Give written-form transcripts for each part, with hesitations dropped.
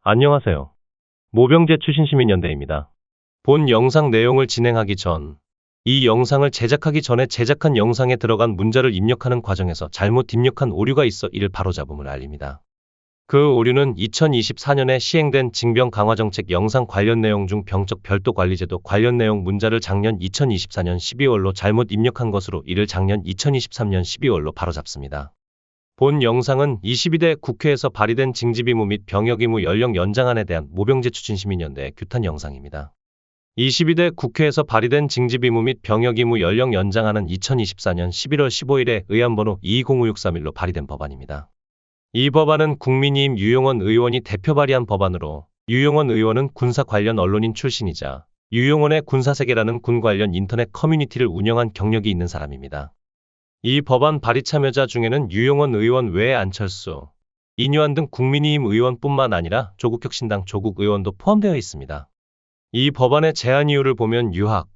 안녕하세요. 모병제 출신 시민연대입니다. 본 영상 내용을 진행하기 전, 이 영상을 제작하기 전에 제작한 영상에 들어간 문자를 입력하는 과정에서 잘못 입력한 오류가 있어 이를 바로잡음을 알립니다. 그 오류는 2024년에 시행된 징병 강화 정책 영상 관련 내용 중 병적 별도 관리제도 관련 내용 문자를 작년 2024년 12월로 잘못 입력한 것으로 이를 작년 2023년 12월로 바로잡습니다. 본 영상은 22대 국회에서 발의된 징집의무 및 병역의무 연령 연장안에 대한 모병제 추진 시민연대의 규탄 영상입니다. 22대 국회에서 발의된 징집의무 및 병역의무 연령 연장안은 2024년 11월 15일에 의안번호 220563일로 발의된 법안입니다. 이 법안은 국민의힘 유용원 의원이 대표 발의한 법안으로, 유용원 의원은 군사 관련 언론인 출신이자 유용원의 군사세계라는 군 관련 인터넷 커뮤니티를 운영한 경력이 있는 사람입니다. 이 법안 발의 참여자 중에는 유용원 의원 외에 안철수, 이뇨한 등 국민의힘 의원뿐만 아니라 조국혁신당 조국 의원도 포함되어 있습니다. 이 법안의 제안 이유를 보면 유학,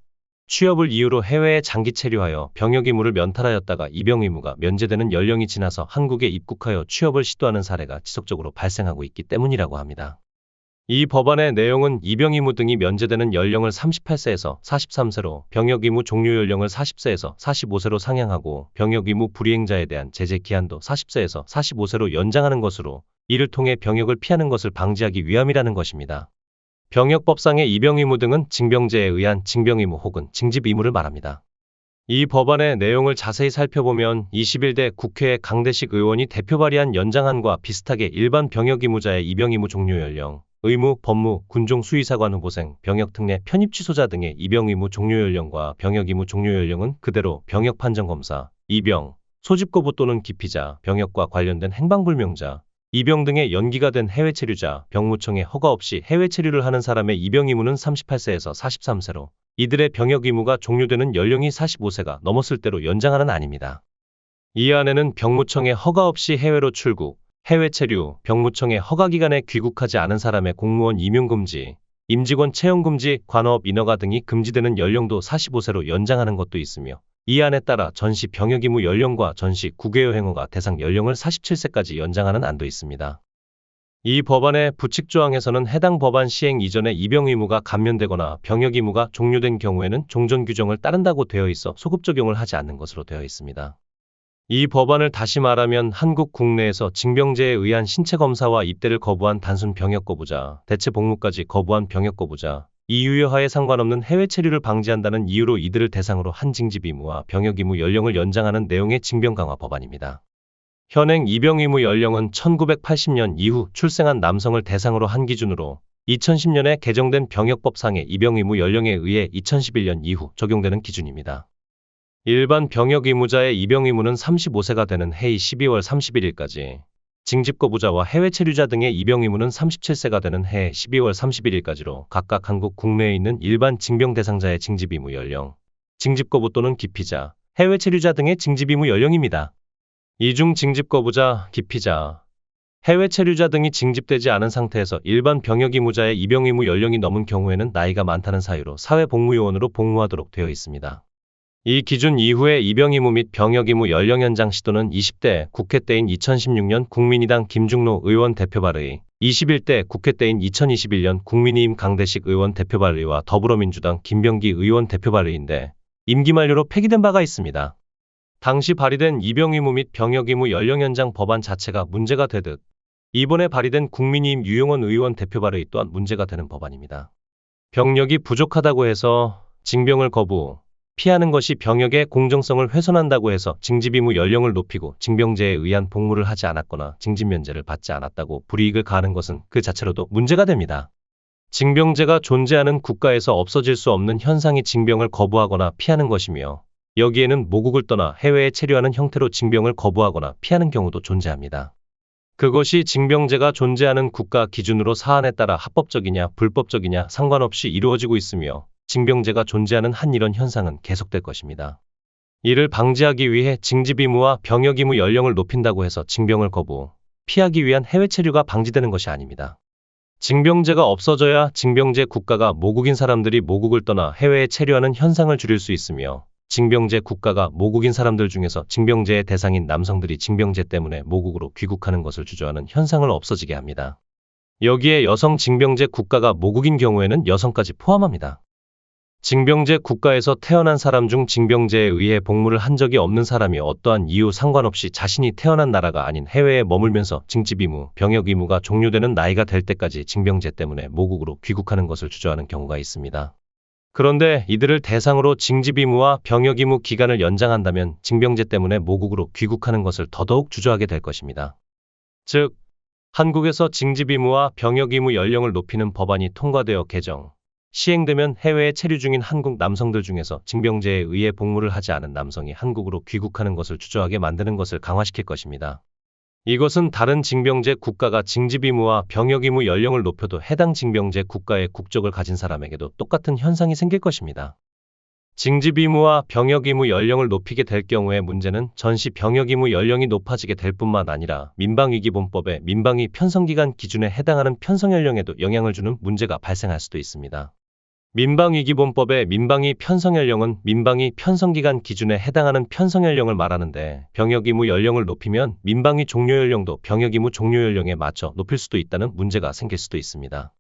취업을 이유로 해외에 장기 체류하여 병역 의무를 면탈하였다가 입영 의무가 면제되는 연령이 지나서 한국에 입국하여 취업을 시도하는 사례가 지속적으로 발생하고 있기 때문이라고 합니다. 이 법안의 내용은 입영 의무 등이 면제되는 연령을 38세에서 43세로 병역 의무 종료 연령을 40세에서 45세로 상향하고 병역 의무 불이행자에 대한 제재 기한도 40세에서 45세로 연장하는 것으로 이를 통해 병역을 피하는 것을 방지하기 위함이라는 것입니다. 병역법상의 입영 의무 등은 징병제에 의한 징병 의무 혹은 징집 의무를 말합니다. 이 법안의 내용을 자세히 살펴보면 21대 국회의 강대식 의원이 대표 발의한 연장안과 비슷하게 일반 병역 의무자의 입영 의무 종료 연령, 의무, 법무, 군종 수의사관 후보생, 병역 특례 편입 취소자 등의 입영 의무 종료 연령과 병역 의무 종료 연령은 그대로 병역 판정검사, 입영, 소집거부 또는 기피자, 병역과 관련된 행방불명자, 입영 등의 연기가 된 해외 체류자, 병무청의 허가 없이 해외 체류를 하는 사람의 입영 의무는 38세에서 43세로 이들의 병역 의무가 종료되는 연령이 45세가 넘었을 때로 연장하는 안입니다. 이 안에는 병무청의 허가 없이 해외로 출국, 해외 체류, 병무청의 허가기간에 귀국하지 않은 사람의 공무원 임용금지, 임직원 채용금지, 관업 인허가 등이 금지되는 연령도 45세로 연장하는 것도 있으며 이 안에 따라 전시 병역 의무 연령과 전시 국외여 행허가 대상 연령을 47세까지 연장하는 안도 있습니다. 이 법안의 부칙조항에서는 해당 법안 시행 이전에 입영 의무가 감면되거나 병역 의무가 종료된 경우에는 종전 규정을 따른다고 되어 있어 소급 적용을 하지 않는 것으로 되어 있습니다. 이 법안을 다시 말하면 한국 국내에서 징병제에 의한 신체검사와 입대를 거부한 단순 병역 거부자, 대체 복무까지 거부한 병역 거부자, 이 유효하에 상관없는 해외 체류를 방지한다는 이유로 이들을 대상으로 한 징집 의무와 병역 의무 연령을 연장하는 내용의 징병 강화 법안입니다. 현행 입영 의무 연령은 1980년 이후 출생한 남성을 대상으로 한 기준으로 2010년에 개정된 병역법상의 입영 의무 연령에 의해 2011년 이후 적용되는 기준입니다. 일반 병역 의무자의 입영 의무는 35세가 되는 해이 12월 31일까지, 징집 거부자와 해외 체류자 등의 입영 의무는 37세가 되는 해 12월 31일까지로 각각 한국 국내에 있는 일반 징병 대상자의 징집 의무 연령, 징집 거부 또는 기피자, 해외 체류자 등의 징집 의무 연령입니다. 이 중 징집 거부자, 기피자, 해외 체류자 등이 징집되지 않은 상태에서 일반 병역 의무자의 입영 의무 연령이 넘은 경우에는 나이가 많다는 사유로 사회복무요원으로 복무하도록 되어 있습니다. 이 기준 이후에 입영 의무 및 병역 의무 연령 연장 시도는 20대 국회 때인 2016년 국민의당 김중로 의원 대표 발의, 21대 국회 때인 2021년 국민의힘 강대식 의원 대표 발의와 더불어민주당 김병기 의원 대표 발의인데 임기 만료로 폐기된 바가 있습니다. 당시 발의된 입영 의무 및 병역 의무 연령 연장 법안 자체가 문제가 되듯 이번에 발의된 국민의힘 유용원 의원 대표 발의 또한 문제가 되는 법안입니다. 병력이 부족하다고 해서 징병을 거부, 피하는 것이 병역의 공정성을 훼손한다고 해서 징집 의무 연령을 높이고 징병제에 의한 복무를 하지 않았거나 징집 면제를 받지 않았다고 불이익을 가하는 것은 그 자체로도 문제가 됩니다. 징병제가 존재하는 국가에서 없어질 수 없는 현상이 징병을 거부하거나 피하는 것이며 여기에는 모국을 떠나 해외에 체류하는 형태로 징병을 거부하거나 피하는 경우도 존재합니다. 그것이 징병제가 존재하는 국가 기준으로 사안에 따라 합법적이냐 불법적이냐 상관없이 이루어지고 있으며 징병제가 존재하는 한 이런 현상은 계속될 것입니다. 이를 방지하기 위해 징집 의무와 병역 의무 연령을 높인다고 해서 징병을 거부, 피하기 위한 해외 체류가 방지되는 것이 아닙니다. 징병제가 없어져야 징병제 국가가 모국인 사람들이 모국을 떠나 해외에 체류하는 현상을 줄일 수 있으며 징병제 국가가 모국인 사람들 중에서 징병제의 대상인 남성들이 징병제 때문에 모국으로 귀국하는 것을 주저하는 현상을 없어지게 합니다. 여기에 여성 징병제 국가가 모국인 경우에는 여성까지 포함합니다. 징병제 국가에서 태어난 사람 중 징병제에 의해 복무를 한 적이 없는 사람이 어떠한 이유 상관없이 자신이 태어난 나라가 아닌 해외에 머물면서 징집 의무, 병역 의무가 종료되는 나이가 될 때까지 징병제 때문에 모국으로 귀국하는 것을 주저하는 경우가 있습니다. 그런데 이들을 대상으로 징집 의무와 병역 의무 기간을 연장한다면 징병제 때문에 모국으로 귀국하는 것을 더더욱 주저하게 될 것입니다. 즉, 한국에서 징집 의무와 병역 의무 연령을 높이는 법안이 통과되어 개정, 시행되면 해외에 체류 중인 한국 남성들 중에서 징병제에 의해 복무를 하지 않은 남성이 한국으로 귀국하는 것을 주저하게 만드는 것을 강화시킬 것입니다. 이것은 다른 징병제 국가가 징집 의무와 병역 의무 연령을 높여도 해당 징병제 국가의 국적을 가진 사람에게도 똑같은 현상이 생길 것입니다. 징집 의무와 병역 의무 연령을 높이게 될 경우의 문제는 전시 병역 의무 연령이 높아지게 될 뿐만 아니라 민방위기본법의 민방위 편성기간 기준에 해당하는 편성연령에도 영향을 주는 문제가 발생할 수도 있습니다. 민방위기본법의 민방위 편성연령은 민방위 편성기간 기준에 해당하는 편성연령을 말하는데 병역 의무 연령을 높이면 민방위 종료연령도 병역 의무 종료연령에 맞춰 높일 수도 있다는 문제가 생길 수도 있습니다.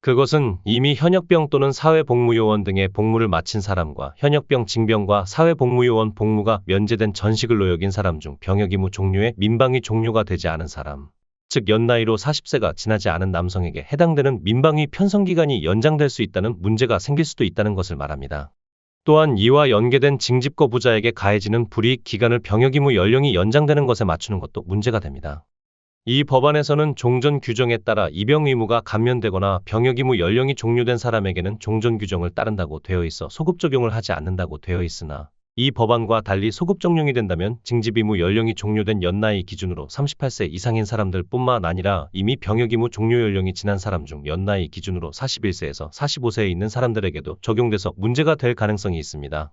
그것은 이미 현역병 또는 사회복무요원 등의 복무를 마친 사람과 현역병 징병과 사회복무요원 복무가 면제된 전식을 노역인 사람 중 병역 의무 종료에 민방위 종료가 되지 않은 사람, 즉 연나이로 40세가 지나지 않은 남성에게 해당되는 민방위 편성기간이 연장될 수 있다는 문제가 생길 수도 있다는 것을 말합니다. 또한 이와 연계된 징집 거부자에게 가해지는 불이익 기간을 병역 의무 연령이 연장되는 것에 맞추는 것도 문제가 됩니다. 이 법안에서는 종전 규정에 따라 입영 의무가 감면되거나 병역 의무 연령이 종료된 사람에게는 종전 규정을 따른다고 되어 있어 소급 적용을 하지 않는다고 되어 있으나 이 법안과 달리 소급 적용이 된다면 징집 의무 연령이 종료된 연나이 기준으로 38세 이상인 사람들 뿐만 아니라 이미 병역 의무 종료 연령이 지난 사람 중 연나이 기준으로 41세에서 45세에 있는 사람들에게도 적용돼서 문제가 될 가능성이 있습니다.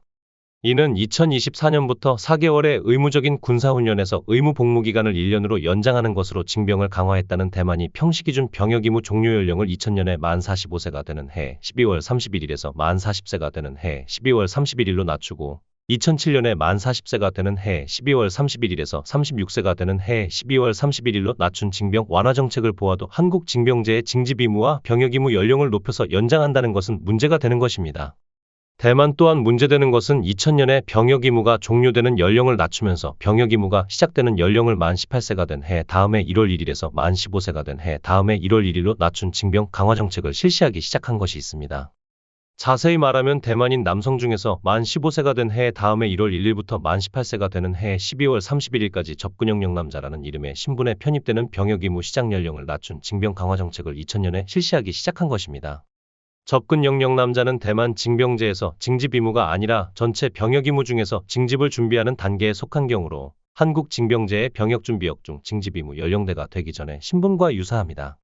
이는 2024년부터 4개월의 의무적인 군사훈련에서 의무 복무기간을 1년으로 연장하는 것으로 징병을 강화했다는 대만이 평시기준 병역 의무 종료 연령을 2000년에 만 45세가 되는 해 12월 31일에서 만 40세가 되는 해 12월 31일로 낮추고 2007년에 만 40세가 되는 해 12월 31일에서 36세가 되는 해 12월 31일로 낮춘 징병 완화 정책을 보아도 한국 징병제의 징집 의무와 병역 의무 연령을 높여서 연장한다는 것은 문제가 되는 것입니다. 대만 또한 문제되는 것은 2000년에 병역 의무가 종료되는 연령을 낮추면서 병역 의무가 시작되는 연령을 만 18세가 된 해 다음해 1월 1일에서 만 15세가 된 해 다음해 1월 1일로 낮춘 징병 강화 정책을 실시하기 시작한 것이 있습니다. 자세히 말하면 대만인 남성 중에서 만 15세가 된 해 다음해 1월 1일부터 만 18세가 되는 해 12월 31일까지 접근영역 남자라는 이름의 신분에 편입되는 병역 의무 시작 연령을 낮춘 징병 강화 정책을 2000년에 실시하기 시작한 것입니다. 접근 영역 남자는 대만 징병제에서 징집 의무가 아니라 전체 병역 의무 중에서 징집을 준비하는 단계에 속한 경우로 한국 징병제의 병역 준비역 중 징집 의무 연령대가 되기 전에 신분과 유사합니다.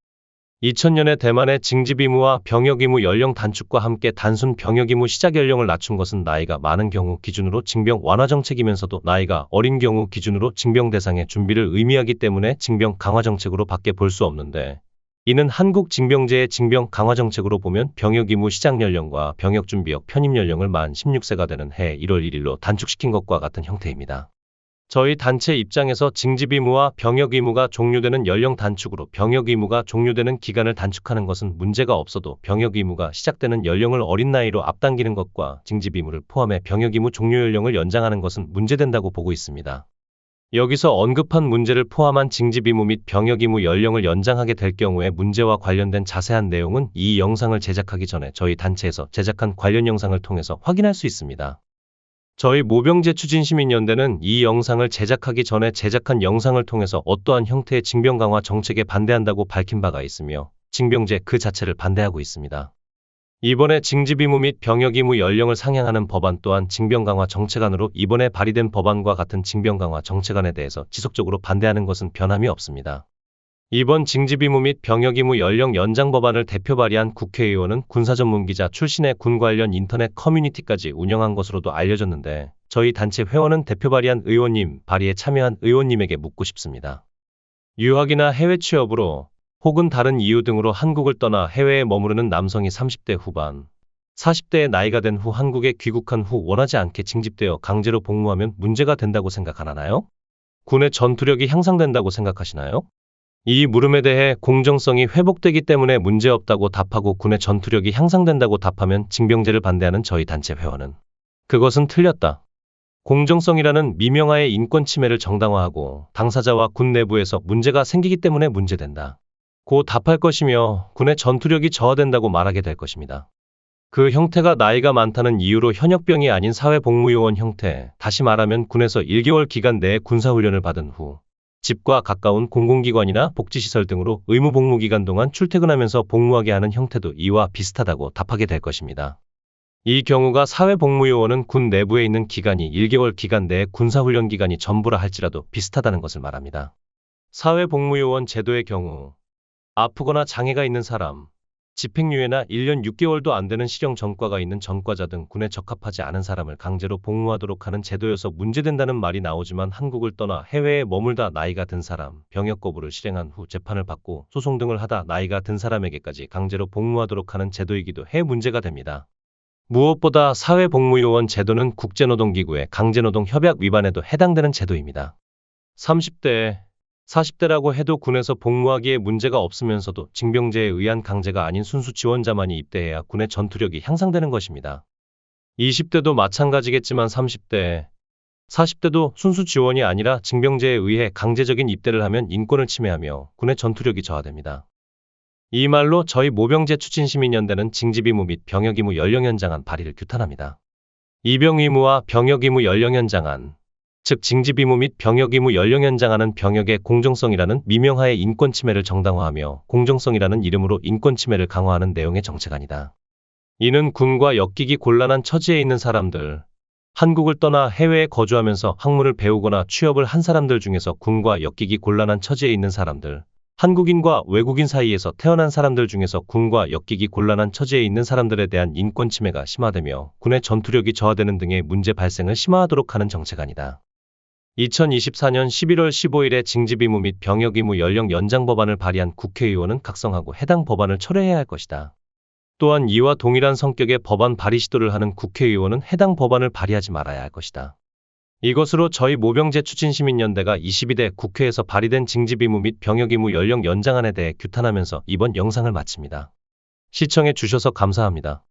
2000년에 대만의 징집 의무와 병역 의무 연령 단축과 함께 단순 병역 의무 시작 연령을 낮춘 것은 나이가 많은 경우 기준으로 징병 완화 정책이면서도 나이가 어린 경우 기준으로 징병 대상의 준비를 의미하기 때문에 징병 강화 정책으로 밖에 볼 수 없는데 이는 한국 징병제의 징병 강화 정책으로 보면 병역 의무 시작 연령과 병역 준비역 편입 연령을 만 16세가 되는 해 1월 1일로 단축시킨 것과 같은 형태입니다. 저희 단체 입장에서 징집 의무와 병역 의무가 종료되는 연령 단축으로 병역 의무가 종료되는 기간을 단축하는 것은 문제가 없어도 병역 의무가 시작되는 연령을 어린 나이로 앞당기는 것과 징집 의무를 포함해 병역 의무 종료 연령을 연장하는 것은 문제된다고 보고 있습니다. 여기서 언급한 문제를 포함한 징집 의무 및 병역 의무 연령을 연장하게 될 경우에 문제와 관련된 자세한 내용은 이 영상을 제작하기 전에 저희 단체에서 제작한 관련 영상을 통해서 확인할 수 있습니다. 저희 모병제 추진시민연대는 이 영상을 제작하기 전에 제작한 영상을 통해서 어떠한 형태의 징병 강화 정책에 반대한다고 밝힌 바가 있으며 징병제 그 자체를 반대하고 있습니다. 이번에 징집 의무 및 병역 의무 연령을 상향하는 법안 또한 징병 강화 정책안으로 이번에 발의된 법안과 같은 징병 강화 정책안에 대해서 지속적으로 반대하는 것은 변함이 없습니다. 이번 징집 의무 및 병역 의무 연령 연장 법안을 대표 발의한 국회의원은 군사전문기자 출신의 군 관련 인터넷 커뮤니티까지 운영한 것으로도 알려졌는데 저희 단체 회원은 대표 발의한 의원님, 발의에 참여한 의원님에게 묻고 싶습니다. 유학이나 해외 취업으로 혹은 다른 이유 등으로 한국을 떠나 해외에 머무르는 남성이 30대 후반, 40대의 나이가 된 후 한국에 귀국한 후 원하지 않게 징집되어 강제로 복무하면 문제가 된다고 생각하나요? 군의 전투력이 향상된다고 생각하시나요? 이 물음에 대해 공정성이 회복되기 때문에 문제없다고 답하고 군의 전투력이 향상된다고 답하면 징병제를 반대하는 저희 단체 회원은 그것은 틀렸다. 공정성이라는 미명하에 인권 침해를 정당화하고 당사자와 군 내부에서 문제가 생기기 때문에 문제된다. 고 답할 것이며 군의 전투력이 저하된다고 말하게 될 것입니다. 그 형태가 나이가 많다는 이유로 현역병이 아닌 사회복무요원 형태, 다시 말하면 군에서 1개월 기간 내에 군사훈련을 받은 후 집과 가까운 공공기관이나 복지시설 등으로 의무복무기간 동안 출퇴근하면서 복무하게 하는 형태도 이와 비슷하다고 답하게 될 것입니다. 이 경우가 사회복무요원은 군 내부에 있는 기간이 1개월 기간 내에 군사훈련 기간이 전부라 할지라도 비슷하다는 것을 말합니다. 사회복무요원 제도의 경우 아프거나 장애가 있는 사람, 집행유예나 1년 6개월도 안 되는 실형 전과가 있는 전과자 등 군에 적합하지 않은 사람을 강제로 복무하도록 하는 제도여서 문제된다는 말이 나오지만 한국을 떠나 해외에 머물다 나이가 든 사람, 병역 거부를 실행한 후 재판을 받고 소송 등을 하다 나이가 든 사람에게까지 강제로 복무하도록 하는 제도이기도 해 문제가 됩니다. 무엇보다 사회복무요원 제도는 국제노동기구의 강제노동 협약 위반에도 해당되는 제도입니다. 30대, 40대라고 해도 군에서 복무하기에 문제가 없으면서도 징병제에 의한 강제가 아닌 순수 지원자만이 입대해야 군의 전투력이 향상되는 것입니다. 20대도 마찬가지겠지만 30대, 40대도 순수 지원이 아니라 징병제에 의해 강제적인 입대를 하면 인권을 침해하며 군의 전투력이 저하됩니다. 이 말로 저희 모병제 추진시민연대는 징집의무 및 병역의무 연령연장안 발의를 규탄합니다. 입영의무와 병역의무 연령연장안, 즉 징집의무 및 병역의무 연령연장안은 병역의 공정성이라는 미명하에 인권 침해를 정당화하며 공정성이라는 이름으로 인권 침해를 강화하는 내용의 정책안이다. 이는 군과 엮이기 곤란한 처지에 있는 사람들, 한국을 떠나 해외에 거주하면서 학문을 배우거나 취업을 한 사람들 중에서 군과 엮이기 곤란한 처지에 있는 사람들, 한국인과 외국인 사이에서 태어난 사람들 중에서 군과 엮이기 곤란한 처지에 있는 사람들에 대한 인권 침해가 심화되며 군의 전투력이 저하되는 등의 문제 발생을 심화하도록 하는 정책안이다. 2024년 11월 15일에 징집의무 및 병역의무 연령 연장 법안을 발의한 국회의원은 각성하고 해당 법안을 철회해야 할 것이다. 또한 이와 동일한 성격의 법안 발의 시도를 하는 국회의원은 해당 법안을 발의하지 말아야 할 것이다. 이것으로 저희 모병제 추진시민연대가 22대 국회에서 발의된 징집의무 및 병역의무 연령 연장안에 대해 규탄하면서 이번 영상을 마칩니다. 시청해 주셔서 감사합니다.